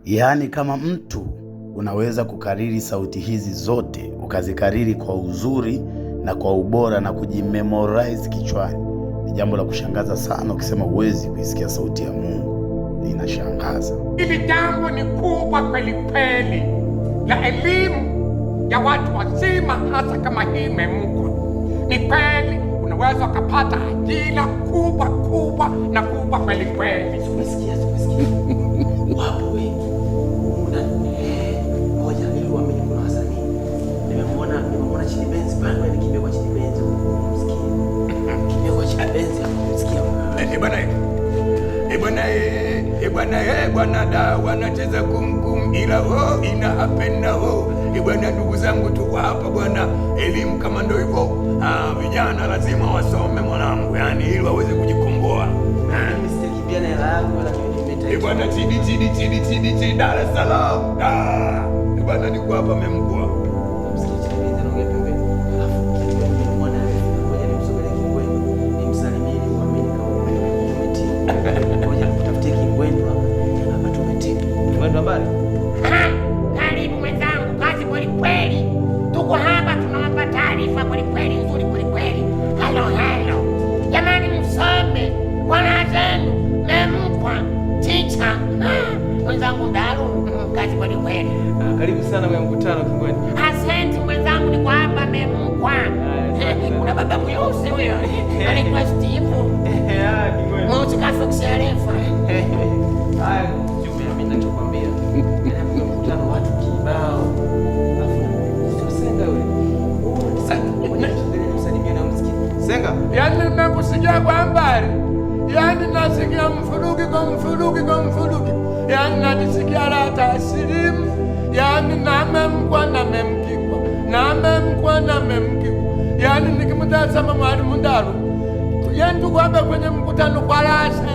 Yaani kama mtu unaweza kukariri sauti hizi zote, ukazikariri kwa uzuri na kwa ubora na kujimemorize kichwani, ni jambo la kushangaza sana. Ukisema uwezi kuisikia sauti ya Mungu, inashangaza. Hili jambo ni kubwa kweli kweli la elimu ya watu wazima, hasa kama hii imemkwa. Ni kweli unaweza ukapata ajira kubwa na kubwa kweli kweli. Umesikia? Wapo wengi. Ngoja ili uamini kuna wasanii. Nimemwona Chidi Benz pale, nikimbia kwa Chidi Benz. Msikia. Kimbia kwa Chidi Benz, msikia. Bwana da wanacheza kumkum ila inapenda bwana. Ndugu zangu, tuko hapa bwana, elimu kama ndio hivyo. Vijana lazima wasome mwanangu, yani ili waweze kujikomboa. Mimi sitakimbia na hela yangu wala nimetea. Bwana Chidi Dar es Salaam. Bwana niko hapa memkua. Msikia Chidi Benz anaongea pembeni. Alafu mwana ngoja nimsogelee Kingwendu. Nimsalimie ili uamini kama umetii. Ngoja tutafutie Kingwendu hapa tumetii. Kingwendu habari? Karibu mwenzangu, kazi kweli kweli. Tuko hapa tunawapa taarifa kweli kweli, nzuri kweli kweli. Halo. Jamani msome bwana zenu memkwa ticha. Mwenzangu Ndaru, kazi kweli kweli. Karibu sana kwa mkutano Kingwendu. Asante mwenzangu, niko hapa memkwa. Kuna baba mweusi huyo. Anaitwa Steve. Kingwendu. Mweusi kafoksi arefa. Haya, mimi ninachokwambia. Mkutano watu kibao. Senga wewe. Msalimie na msikie. Senga. Yaani nakusikia kwa habari. Yaani nasikia mfurugi. Yaani nasikia la taslimu. Yaani namemkwa. Yaani nikimtazama Mwalimu Ndaru. Yaani tuko hapa kwenye mkutano kwa rasmi.